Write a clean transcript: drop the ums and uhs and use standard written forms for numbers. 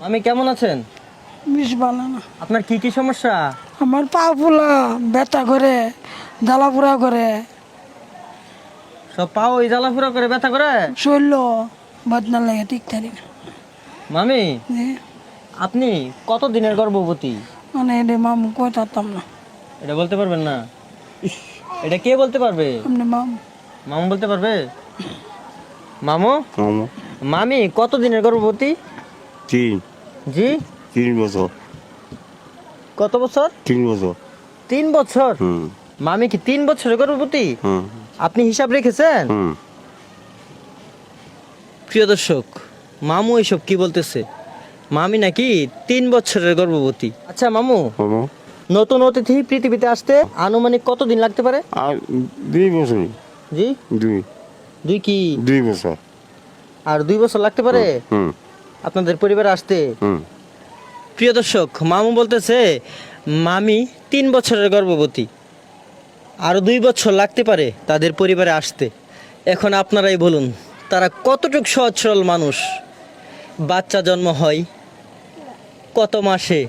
আমি কেমন আছেন? বেশ ভালো না। আপনার কি কি সমস্যা? আমার পা ফুলা, ব্যথা করে, জ্বালা পোড়া করে, সব পাও ওই জ্বালাফোড়া করে ব্যথা করে? শরীর বদনা লাগে ঠিক থাকি না। মামি, যে আপনি কত দিনের গর্ভবতী? মানে এটা মামু কই থাকতাম না। এটা বলতে পারবেন না? এটা কে বলতে পারবে? আপনি মামু মামু বলতে পারবে? মামু, মামু মামি কত দিনের গর্ভবতী? তিন জি, 3 বছর কত বছর? 3 বছর 3 বছর? হুম মামি কি 3 বছরের গর্ভবতী? হুম আপনি হিসাব রেখেছেন? হুম প্রিয় দর্শক, মামু এসব কি বলতেছে? মামি নাকি 3 বছরের গর্ভবতী। আচ্ছা মামু, মামু নতুন অতিথি পৃথিবীতে আসতে আনুমানিক কতদিন লাগতে পারে? আর 2 বছর জি, দুই দুই কি 2 বছর আর 2 বছর লাগতে পারে হুম আপনাদের পরিবারে আসতে? হুম প্রিয় দর্শক, মামু বলতেছে মামি 3 বছরের গর্ভবতী, আরো 2 বছর লাগতে পারে তাদের পরিবারে আসতে। এখন আপনারাই বলুন, তারা কতটুকু সহজ সরল মানুষ? বাচ্চা জন্ম হয় কত মাসে?